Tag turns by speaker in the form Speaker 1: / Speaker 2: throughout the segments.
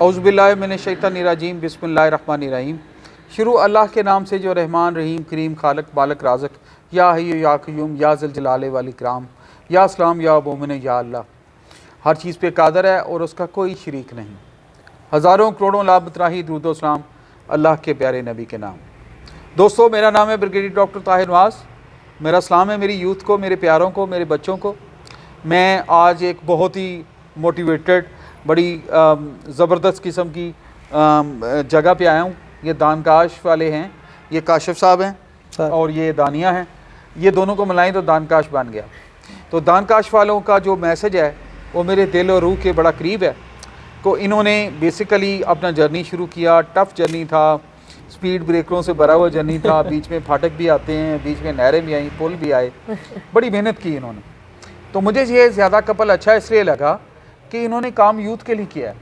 Speaker 1: औज़ुबिल्लाहि मिनश्शैतानिर्रजीम बिस्मिल्लाहिर्रहमानिर्रहीम। शुरू अल्लाह के नाम से जो रहमान रहीम करीम खालक बालक राज़क या हय्यु या क़य्यूम या ज़ुल जलाले वल इकराम या सलाम या मोमिन या अल्लाह। हर चीज़ पे कादर है और उसका कोई शरीक नहीं। हज़ारों करोड़ों लाख बतराही दुरूद व सलाम अल्लाह के प्यारे नबी के नाम। दोस्तों, मेरा नाम है ब्रिगेडियर डॉक्टर ताहिर नवाज़। मेरा सलाम है मेरी यूथ को, मेरे प्यारों को, मेरे बच्चों को। मैं आज एक बहुत ही मोटिवेटेड, बड़ी ज़बरदस्त किस्म की जगह पे आया हूँ। ये दानकाश वाले हैं, ये काशिफ साहब हैं और ये दानिया हैं। ये दोनों को मिलाएं तो दानकाश बन गया। तो दानकाश वालों का जो मैसेज है वो मेरे दिल और रूह के बड़ा करीब है। तो इन्होंने बेसिकली अपना जर्नी शुरू किया। टफ़ जर्नी था, स्पीड ब्रेकरों से भरा हुआ जर्नी था, बीच में फाटक भी आते हैं, बीच में नहरें भी आई, पुल भी आए। बड़ी मेहनत की इन्होंने। तो मुझे ये ज़्यादा कपल अच्छा इसलिए लगा कि इन्होंने काम यूथ के लिए किया है।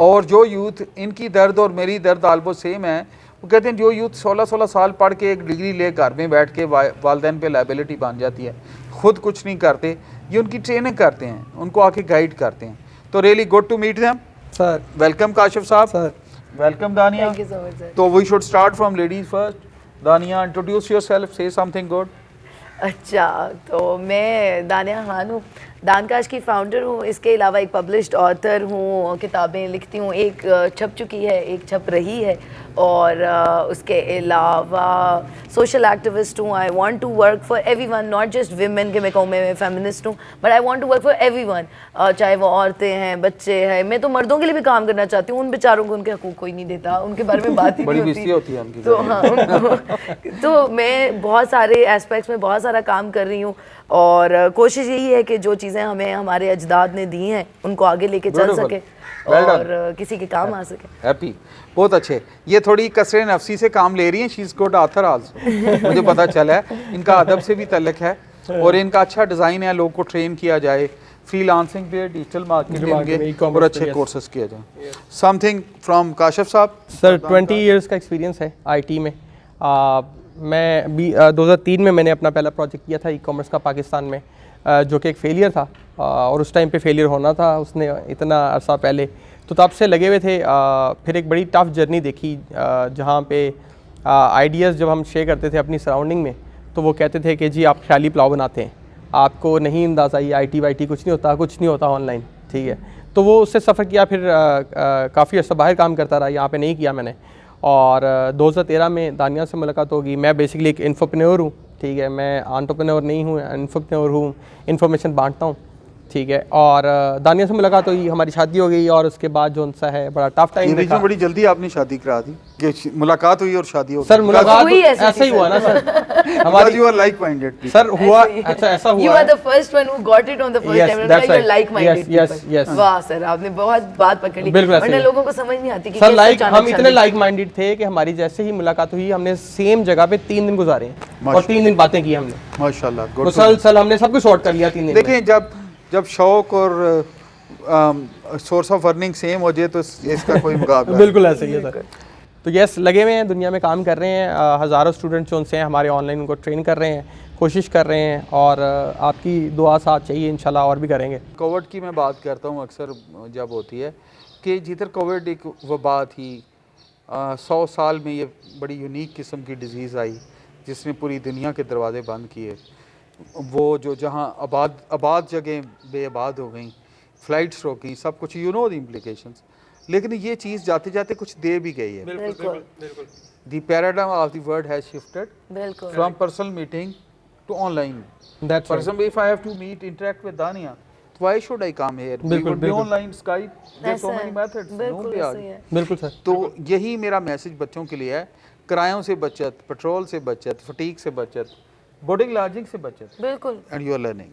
Speaker 1: और जो यूथ, इनकी दर्द और मेरी दर्द आल्बो सेम है। वो कहते हैं जो यूथ 16-16 साल पढ़ के एक डिग्री ले घर में बैठ के वालदैन पे लाइबिलिटी बन जाती है, ख़ुद कुछ नहीं करते, ये उनकी ट्रेनिंग करते हैं, उनको आके गाइड करते हैं। तो really good to meet them sir. Welcome Kashif sahab sir. Welcome Dania.
Speaker 2: Thank you so much sir.
Speaker 1: तो we should start from ladies first. Dania, introduce yourself, say something good.
Speaker 2: अच्छा, तो मैं दानिया खान हूँ, दानकाश की फाउंडर हूँ। इसके अलावा एक पब्लिश्ड ऑथर हूँ, किताबें लिखती हूँ। एक छप चुकी है, एक छप रही है। और उसके अलावा सोशल एक्टिविस्ट हूँ। I want to work for everyone, not just women के मैं कहूँ मैं फेमिनिस्ट हूँ, but I want to work for everyone. चाहे वो औरतें हैं, बच्चे हैं। मैं तो मर्दों के लिए भी काम करना चाहती हूँ। उन बेचारों को उनके हकूक़ कोई नहीं देता, उनके बारे में बात ही नहीं होती
Speaker 1: है उनकी।
Speaker 2: तो हाँ, उनको तो मैं बहुत सारे एस्पेक्ट्स में बहुत सारा काम कर रही हूँ। और कोशिश यही है कि जो चीज़ें हमें हमारे अजदाद ने दी हैं उनको आगे लेके चल सके और किसी के काम आ सके।
Speaker 1: हैप्पी, बहुत अच्छे। ये थोड़ी कसरे नफसी से काम ले रही हैं। She is good author also, मुझे पता चला है। इनका अदब से भी तल्लुक है और इनका अच्छा डिज़ाइन है, लोगों को ट्रेन किया जाए, फ्रीलांसिंग पे, डिजिटल मार्केटिंग और अच्छे कोर्सेज किया जाए। Something from Kashif sahab.
Speaker 3: Sir 20 years का एक्सपीरियंस है आईटी में। मैं भी 2003 में मैंने अपना पहला प्रोजेक्ट किया था ई कॉमर्स का पाकिस्तान में, जो कि एक फेलियर था। और उस टाइम पे फेलियर होना था, उसने इतना अरसा पहले, तो तब से लगे हुए थे। फिर एक बड़ी टफ़ जर्नी देखी, जहाँ पे आइडियाज़ जब हम शेयर करते थे अपनी सराउंडिंग में, तो वो कहते थे कि जी आप ख्याली पुलाव बनाते हैं, आपको नहीं अंदाज़ा, ये IT वाईटी कुछ नहीं होता ऑनलाइन, ठीक है। तो वो उससे सफ़र किया। फिर काफ़ी अर्सा बाहर काम करता रहा, यहाँ पे नहीं किया मैंने। और 2013 में दानिया से मुलाकात होगी। मैं बेसिकली एक इन्फोप्रेन्योर हूँ, ठीक है। मैं एंटरप्रेन्योर नहीं हूँ, इन्फोप्रेन्योर हूँ, इन्फॉर्मेशन बांटता हूँ, ठीक है। और दानिया से मुलाकात हुई, हमारी शादी हो गई। और उसके बाद जो सा है बड़ा टफ टाइम देखा।
Speaker 1: बड़ी जल्दी आपने शादी करा दी कि मुलाकात हुई और शादी हो गई?
Speaker 3: सर मुलाकात ऐसे ही हुआ ना सर, हमारी
Speaker 1: you are like minded
Speaker 3: sir हुआ। अच्छा ऐसा हुआ,
Speaker 2: you are the first one who got it on the first time, you are like minded.
Speaker 3: Yes.
Speaker 2: वाह सर, आपने बहुत बात पकड़ ली, वरना लोगों को समझ नहीं आती कि
Speaker 3: सर लाइक हम इतने लाइक माइंडेड थे कि हमारी जैसे ही मुलाकात हुई, हमने सेम जगह पे 3 दिन गुजारे हैं और 3 दिन बातें की हमने,
Speaker 1: माशाल्लाह।
Speaker 3: मुसलसल हमने सब कुछ शॉर्ट कर लिया 3 दिन।
Speaker 1: देखें, जब शौक और सोर्स ऑफ अर्निंग सेम हो जाए तो इसका कोई मुकाबला
Speaker 3: बिल्कुल ऐसे ही है सर। तो यस, लगे हुए हैं, दुनिया में काम कर रहे हैं। हज़ारों स्टूडेंट्स जो उनसे हैं हमारे ऑनलाइन, उनको ट्रेन कर रहे हैं, कोशिश कर रहे हैं। और आपकी दुआ साथ चाहिए, इंशाल्लाह और भी करेंगे।
Speaker 1: कोविड की मैं बात करता हूँ अक्सर जब होती है कि जिधर कोविड एक वबा थी, 100 साल में ये बड़ी यूनिक किस्म की डिज़ीज़ आई जिसने पूरी दुनिया के दरवाजे बंद किए। वो जो जहाँ आबाद जगह बेआबाद हो गई, फ़्लाइट्स रोक गई, सब कुछ, यू नो द इम्प्लिकेशंस। लेकिन ये चीज़ जाते जाते कुछ दे भी गई है।
Speaker 2: बिल्कुल।
Speaker 1: The paradigm of the world has shifted from personal meeting to online.
Speaker 3: That's
Speaker 1: For example, if I have to interact with Dania, why should I come here? We would be online, Skype. There's so many methods.
Speaker 3: बिल्कुल sir.
Speaker 1: तो यही मेरा message बच्चों के लिए है। किरायों से बचत, पेट्रोल से बचत, फटीक से बचत, बोर्डिंग लॉजिंग से बचत।
Speaker 2: बिल्कुल।
Speaker 1: And you are learning.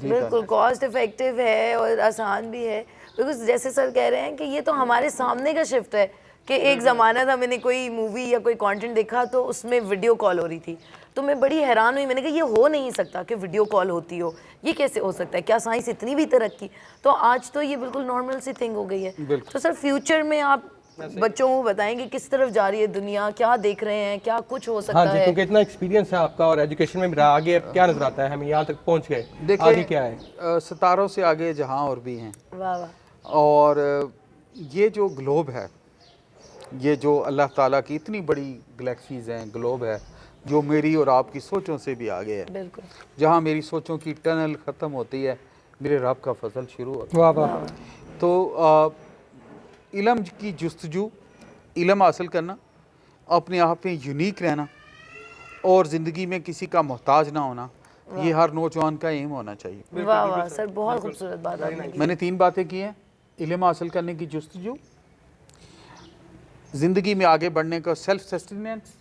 Speaker 2: बिल्कुल कॉस्ट इफेक्टिव है और आसान भी है। बिकॉज जैसे सर कह रहे हैं कि ये तो हमारे सामने का शिफ्ट है कि एक ज़माना था, मैंने कोई मूवी या कोई कंटेंट देखा तो उसमें वीडियो कॉल हो रही थी, तो मैं बड़ी हैरान हुई। मैंने कहा ये हो नहीं सकता कि वीडियो कॉल होती हो, ये कैसे हो सकता है? क्या साइंस इतनी भी तरक्की? तो आज तो ये बिल्कुल नॉर्मल सी थिंग हो गई है। तो सर फ्यूचर में आप बच्चों को बताएंगे किस तरफ जा रही है दुनिया, क्या देख रहे हैं, क्या कुछ हो सकता है?
Speaker 3: क्योंकि इतना एक्सपीरियंस है आपका और एजुकेशन में रहा, आगे क्या नजर आता है? हम यहाँ तक पहुँच गए, आगे क्या है?
Speaker 1: सितारों से आगे जहाँ और भी हैं।
Speaker 2: वाह वाह।
Speaker 1: और ये जो ग्लोब है, ये जो अल्लाह ताला की इतनी बड़ी गैलेक्सीज हैं, ग्लोब है, जो मेरी और आपकी सोचों से भी आगे है।
Speaker 2: बिल्कुल।
Speaker 1: जहाँ मेरी सोचों की टनल ख़त्म होती है, मेरे रब का फजल शुरू होता है।
Speaker 3: वाह वाह।
Speaker 1: तो इल्म की जुस्तजू, इल्म हासिल करना, अपने आप में यूनिक रहना और ज़िंदगी में किसी का मोहताज ना होना, ये हर नौजवान का एम होना चाहिए।
Speaker 2: वाह वाह सर, बहुत खूबसूरत बात आपने की।
Speaker 1: मैंने 3 बातें की हैं। इल्म हासिल करने की जुस्तजू, ज़िंदगी में आगे बढ़ने का सेल्फ सस्टेनेंस,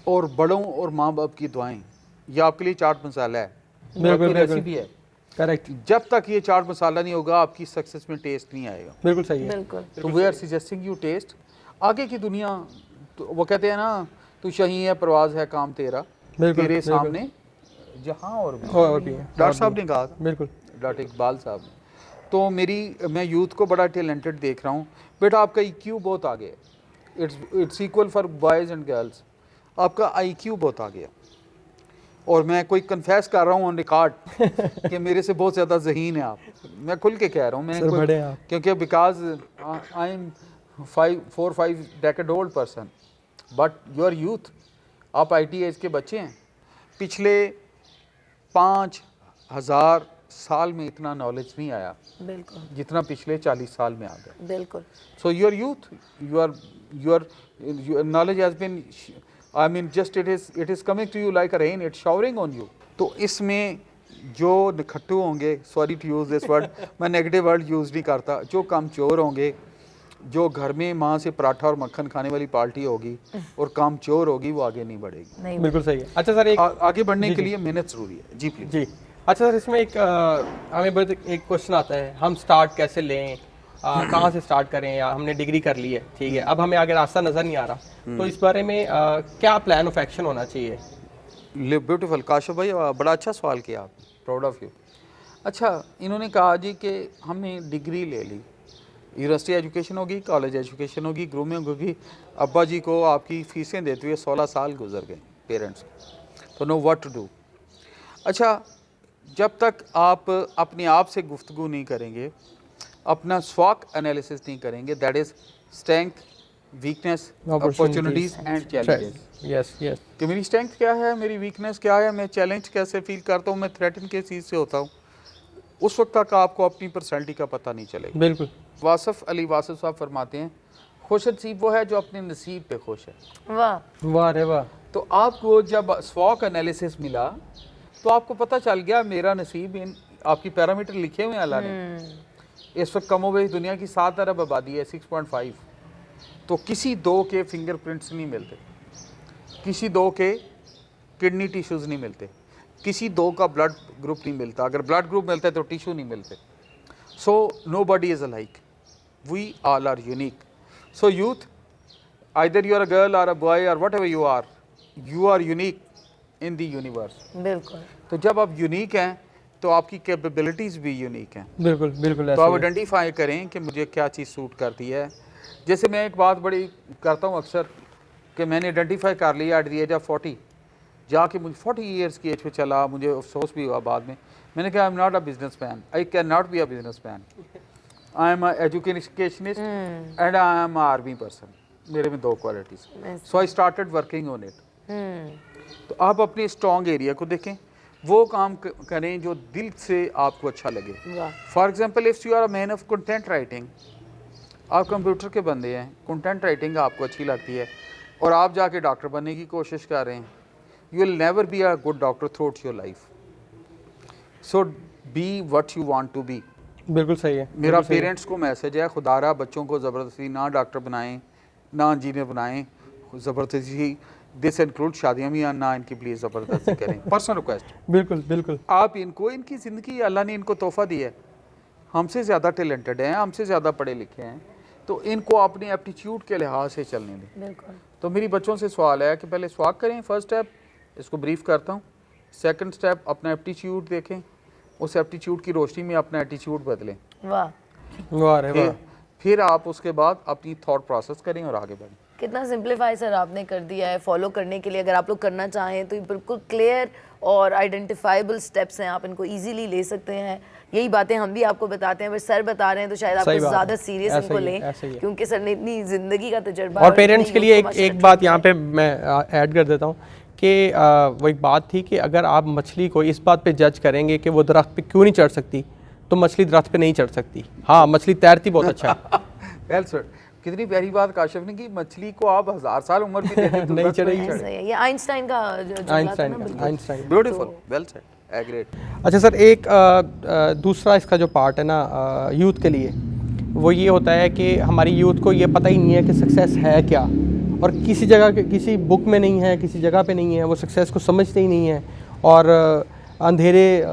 Speaker 1: और बड़ों और माँ बाप की दुआएं। ये आपके लिए चाट मसाला है,
Speaker 3: बिल्कुल,
Speaker 1: आपकी
Speaker 3: बिल्कुल।
Speaker 1: रेसिपी है।
Speaker 3: करेक्ट,
Speaker 1: जब तक ये चाट मसाला नहीं होगा, आपकी सक्सेस में टेस्ट नहीं आएगा।
Speaker 3: बिल्कुल सही है।
Speaker 2: बिल्कुल।
Speaker 1: तो we are suggesting you test. आगे की दुनिया, तो वो कहते हैं ना, तू शही है परवाज है काम तेरा,
Speaker 3: बिल्कुल,
Speaker 1: तेरे
Speaker 3: बिल्कुल।
Speaker 1: सामने जहाँ और भी।
Speaker 3: और भी है,
Speaker 1: डॉक्टर साहब ने कहा था,
Speaker 3: बिल्कुल।
Speaker 1: डॉक्टर इकबाल साहब ने। तो मैं यूथ को बड़ा टैलेंटेड देख रहा हूँ। बेटा आपका IQ बहुत आगे है, it's equal for boys and girls. आपका IQ बहुत आगे है, और मैं कोई कन्फेस कर रहा हूँ ऑन रिकॉर्ड कि मेरे से बहुत ज़्यादा ज़हीन है आप। मैं खुल के कह रहा हूँ,
Speaker 3: सर बड़े हैं आप।
Speaker 1: क्योंकि because I am 4-5 decade old person, but you are youth. आप IT एज के बच्चे हैं। पिछले 5000 साल में इतना नॉलेज नहीं आया
Speaker 2: बिल्कुल।
Speaker 1: जितना पिछले 40 साल में आ गया।
Speaker 2: बिल्कुल।
Speaker 1: So your youth, your knowledge has been, I mean, just it is coming to you like a rain, it's showering on you. तो इसमें जो निखट्टू होंगे, sorry to use this word, मैं नेगेटिव वर्ड यूज़ नहीं करता, जो कामचोर होंगे, जो घर में माँ से पराठा और मक्खन खाने वाली पार्टी होगी और कामचोर होगी, वो आगे नहीं बढ़ेगी।
Speaker 2: नहीं,
Speaker 3: बिल्कुल सही है। अच्छा सर, एक
Speaker 1: आगे बढ़ने के लिए मेहनत ज़रूरी है। जी प्लीज।
Speaker 3: जी, अच्छा सर, इसमें हमें बस एक क्वेश्चन आता है, हम स्टार्ट कैसे लें, कहाँ से स्टार्ट करें, या हमने डिग्री कर ली है, ठीक है, अब हमें आगे रास्ता नज़र नहीं आ रहा, तो इस बारे में क्या प्लान ऑफ एक्शन होना चाहिए?
Speaker 1: ब्यूटीफुल काशिफ भाई, बड़ा अच्छा सवाल किया आप, प्राउड ऑफ यू। अच्छा, इन्होंने कहा जी कि हमने डिग्री ले ली, यूनिवर्सिटी एजुकेशन होगी, कॉलेज एजुकेशन होगी, ग्रूमिंग होगी, अब्बा जी को आपकी फ़ीसें देते हुए 16 साल गुजर गए पेरेंट्स, तो नो व्हाट टू डू। अच्छा, जब तक आप अपने आप से गुफ्तगू नहीं करेंगे, अपना स्वॉट एनालिसिस नहीं करेंगे, that is strength, weakness, opportunities and challenges.
Speaker 3: Yes yes.
Speaker 1: कि मेरी स्ट्रेंथ क्या है, मेरी वीकनेस क्या है, मैं चैलेंज कैसे फील करता हूँ, मैं थ्रेटन किस चीज़ से होता हूँ, उस वक्त तक आपको अपनी पर्सनैलिटी का पता नहीं चलेगा।
Speaker 3: बिल्कुल।
Speaker 1: वासिफ अली वासिफ साहब फरमाते हैं, खुश नसीब वो है जो अपने नसीब पे खुश है।
Speaker 2: वाह
Speaker 3: वाह रे वाह।
Speaker 1: तो आपको जब स्वॉट एनालिसिस मिला, तो आपको पता चल गया मेरा नसीब, इन आपकी पैरामीटर लिखे हुए हैं अल्लाह ने। इस वक्त कमोबेश दुनिया की 7 अरब आबादी है, 6.5, तो किसी 2 के फिंगरप्रिंट्स नहीं मिलते, किसी 2 के किडनी टिश्यूज़ नहीं मिलते, किसी 2 का ब्लड ग्रुप नहीं मिलता, अगर ब्लड ग्रुप मिलता है तो टिश्यू नहीं मिलते। So nobody is alike, we all are unique. So youth, either you are a girl or a boy or whatever you are unique in the universe.
Speaker 2: बिल्कुल।
Speaker 1: तो जब आप unique हैं तो आपकी कैपेबिलिटीज़ भी यूनिक हैं।
Speaker 3: बिल्कुल बिल्कुल
Speaker 1: तो
Speaker 3: ऐसे
Speaker 1: आप
Speaker 3: ही है।
Speaker 1: आइडेंटिफाई करें कि मुझे क्या चीज़ सूट करती है। जैसे मैं एक बात बड़ी करता हूँ अक्सर कि मैंने आइडेंटिफाई कर लिया एट द एज ऑफ 40, जाके मुझे 40 ईयर्स की एज पे चला, मुझे अफसोस भी हुआ बाद में। मैंने कहा I am not a business man, I can not be a business man, I am educationist and I am army person. मेरे में 2 qualities. So I started working on it. तो आप अपने स्ट्रॉन्ग एरिया को देखें, वो काम करें जो दिल से आपको अच्छा लगे। For example, if you are a man of content writing, आप कंप्यूटर के बंदे हैं, कंटेंट राइटिंग आपको अच्छी लगती है और आप जाके डॉक्टर बनने की कोशिश कर रहे हैं, you will never be a good doctor throughout your life. So be what you want to be.
Speaker 3: बिल्कुल सही है।
Speaker 1: मेरा पेरेंट्स को मैसेज है, खुदारा बच्चों को ज़बरदस्ती ना डॉक्टर बनाएं, ना इंजीनियर बनाएं, ज़बरदस्ती, दिस इंक्लूड शादियाँ भी ना इनकी प्लीज़ ज़बरदस्ती करें। Personal request.
Speaker 3: बिल्कुल बिल्कुल।
Speaker 1: आप इनको, इनकी ज़िंदगी अल्लाह ने इनको तोहफ़ा दिया है, हमसे ज़्यादा टैलेंटेड हैं, हमसे ज़्यादा पढ़े लिखे हैं, तो इनको अपने एप्टीट्यूड के लिहाज से चलने दें।
Speaker 2: बिल्कुल।
Speaker 1: तो मेरी बच्चों से सवाल है कि पहले स्वाग करें, फर्स्ट स्टेप, इसको ब्रीफ करता हूँ। सेकंड स्टेप, अपना एप्टीट्यूड देखें, उस एप्टीट्यूड की रोशनी में अपना एटीट्यूड बदलें।
Speaker 2: वाह
Speaker 3: वाह रे वाह।
Speaker 1: फिर आप उसके बाद अपनी थॉट प्रोसेस करें और आगे बढ़ें।
Speaker 2: कितना सिंप्लीफाई सर आपने कर दिया है फॉलो करने के लिए। अगर आप लोग करना चाहें तो ये बिल्कुल क्लियर और आइडेंटिफाइबल स्टेप्स हैं, आप इनको इजीली ले सकते हैं। यही बातें हम भी आपको बताते हैं, बस सर बता रहे हैं तो शायद
Speaker 3: सही
Speaker 2: आपको
Speaker 3: बात
Speaker 2: ज़्यादा
Speaker 3: है,
Speaker 2: सीरियस
Speaker 3: ऐसा
Speaker 2: इनको
Speaker 3: ही है,
Speaker 2: लें,
Speaker 3: ऐसा ही है।
Speaker 2: क्योंकि सर ने इतनी ज़िंदगी का तजुर्बा
Speaker 3: और पेरेंट्स के लिए
Speaker 2: इतनी
Speaker 3: एक बात यहाँ पे मैं ऐड कर देता हूँ कि वो एक बात थी कि अगर आप मछली को इस बात पे जज करेंगे कि वो दरख्त पे क्यों नहीं चढ़ सकती, तो मछली दरख्त पे नहीं चढ़ सकती। हाँ, मछली तैरती बहुत अच्छा है।
Speaker 1: वेल सर, कितनी प्यारी बात काशिफ ने की, मछली को आप 1000 साल उम्र भी दे दें तो
Speaker 3: नहीं
Speaker 1: दरख्त पे
Speaker 3: चढ़ेगी।
Speaker 1: चढ़े।
Speaker 2: ऐसा है। ये आइंस्टाइन का जो जुमला था ना,
Speaker 3: आइंस्टाइन
Speaker 2: बिल्कुल।
Speaker 3: का, Einstein.
Speaker 1: Beautiful, well said, agreed.
Speaker 3: अच्छा सर, एक दूसरा इसका जो पार्ट है ना यूथ के लिए, वो ये होता है कि हमारी यूथ को ये पता ही नहीं है कि सक्सेस है क्या, और किसी जगह के किसी बुक में नहीं है, किसी जगह पे नहीं है, वो सक्सेस को समझते ही नहीं है। और अंधेरे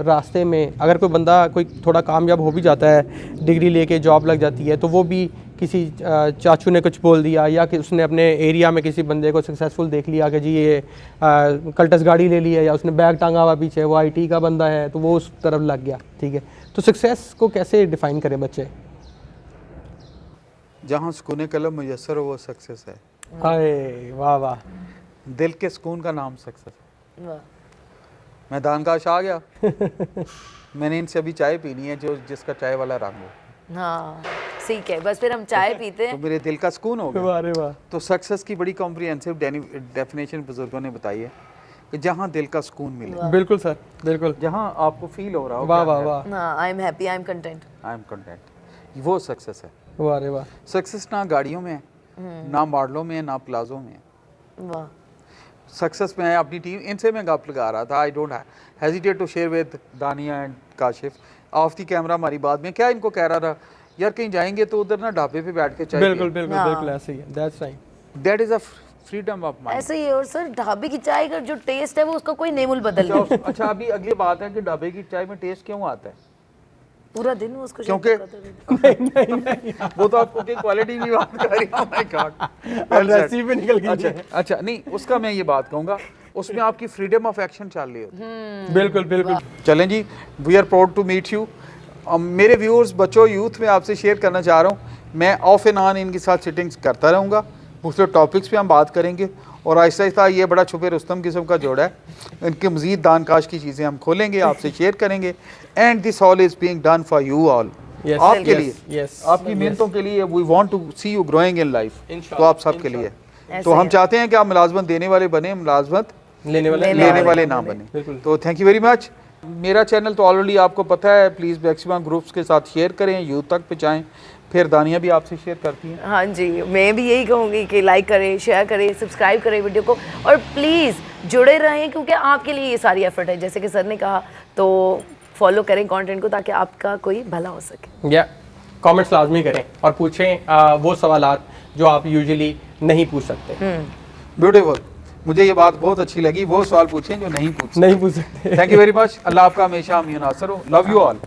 Speaker 3: रास्ते में अगर कोई बंदा कोई थोड़ा कामयाब हो भी जाता है, डिग्री लेके जॉब लग जाती है, तो वो भी किसी चाचू ने कुछ बोल दिया, या कि उसने अपने एरिया में किसी बंदे को सक्सेसफुल देख लिया कि जी ये कल्टस गाड़ी ले ली है, या उसने बैग टांगा हुआ पीछे, वो आईटी का बंदा है, तो वो उस तरफ लग गया। ठीक है, तो सक्सेस को कैसे डिफ़ाइन करें बच्चे?
Speaker 1: जहाँ सुकून कलम मुयसर हो वो सक्सेस है।
Speaker 3: हाय वाह वाह।
Speaker 1: दिल के सुकून का नाम सक्सेस है।
Speaker 2: वाह।
Speaker 1: मैदान का आ गया। मैंने इनसे अभी चाय पीनी है, जो जिसका चाय वाला रंग हो,
Speaker 2: हाँ ठीक है, बस फिर हम चाय पीते
Speaker 1: तो
Speaker 2: हैं।
Speaker 1: मेरे दिल का सुकून हो गया।
Speaker 3: वाह रे वाह।
Speaker 1: तो सक्सेस की बड़ी कॉम्प्रिहेंसिव डेफिनेशन बुजुर्गों ने बताई है कि जहाँ दिल का सुकून मिले,
Speaker 3: बिल्कुल सर, बिल्कुल।
Speaker 1: जहाँ आपको फील हो रहा हो
Speaker 3: वाह वाह वाह।
Speaker 2: हाँ, I am happy, I am content.
Speaker 1: I am content, वो सक्सेस है।
Speaker 3: वाह रे वाह।
Speaker 1: सक्सेस ना गाड़ियों में है, ना मॉडलों में है, ना प्लाजों में है।
Speaker 2: वाह।
Speaker 1: सक्सेस में है अपनी टीम। इनसे मैं गप लगा रहा था, I don't hesitate to share with Dania and Kashif off the camera हमारी बात में। क्या इनको कह रहा था, यार कहीं जाएंगे तो उधर ना ढाबे पे बैठ के चाय
Speaker 3: बिल्कुल बिल्कुल
Speaker 2: हाँ।
Speaker 3: बिल्कुल ऐसे ही है, that's right.
Speaker 1: That is a freedom of mind.
Speaker 2: ऐसे ही है। और सर ढाबे की चाय का जो टेस्ट है वो उसका कोई नेमुल बदल नहीं।
Speaker 1: अच्छा, अभी अगली बात है कि ढाबे की चाय में टेस्ट क्यों आता है?
Speaker 2: पूरा दिन वो उसको
Speaker 1: क्योंकि वो तो आपको की क्वालिटी की बात कर रही हूं। माय गॉड,
Speaker 3: रेसिपी पे निकल गई।
Speaker 1: अच्छा नहीं, उसका मैं ये बात कहूंगा, उसमें आपकी फ्रीडम ऑफ एक्शन चल रही होती।
Speaker 3: बिल्कुल बिल्कुल।
Speaker 1: चलें जी, we are proud to meet you. मेरे व्यूअर्स, बच्चों, यूथ में आपसे शेयर करना चाह रहा हूँ, मैं ऑफ एंड ऑन इनके साथ सिटिंग्स करता रहूँगा। दूसरे टॉपिक्स पे हम बात करेंगे, और आहिस्ता आहिस्ता ये बड़ा छुपे रुस्तम किस्म का जोड़ा है, इनके मज़ीद दानकाश की चीज़ें हम खोलेंगे, आपसे शेयर करेंगे। And this all is being done for you all, आपके लिए, आपकी मेहनतों के लिए। We want to see you growing in life, तो आप सबके लिए। तो हम चाहते हैं कि आप मुलाजमत देने वाले बने, मुलाजमत
Speaker 3: लेने
Speaker 1: वाले ना बने। तो थैंक यू वेरी मच। मेरा चैनल तो ऑलरेडी आपको पता है, प्लीज़ मैक्सिमम ग्रुप्स के साथ शेयर करें, यूथ तक पहुँचाएँ। फिर दानिया भी आपसे शेयर करती हैं।
Speaker 2: हाँ जी, मैं भी यही कहूँगी कि लाइक करें, शेयर करें, सब्सक्राइब करें वीडियो को, और प्लीज़ जुड़े रहें, क्योंकि आपके लिए ये सारी एफर्ट है, जैसे कि सर ने कहा। तो फॉलो करें कंटेंट को, ताकि आपका कोई भला हो सके।
Speaker 3: या कमेंट्स लाजमी करें और पूछें वो सवालात जो आप यूजुअली नहीं पूछ सकते।
Speaker 1: ब्यूटीफुल, मुझे ये बात बहुत अच्छी लगी। वो सवाल पूछें जो नहीं पूछ
Speaker 3: सकते।
Speaker 1: Thank you very much. Allah आपका हमेशा अमीन नासर हो। Love you all.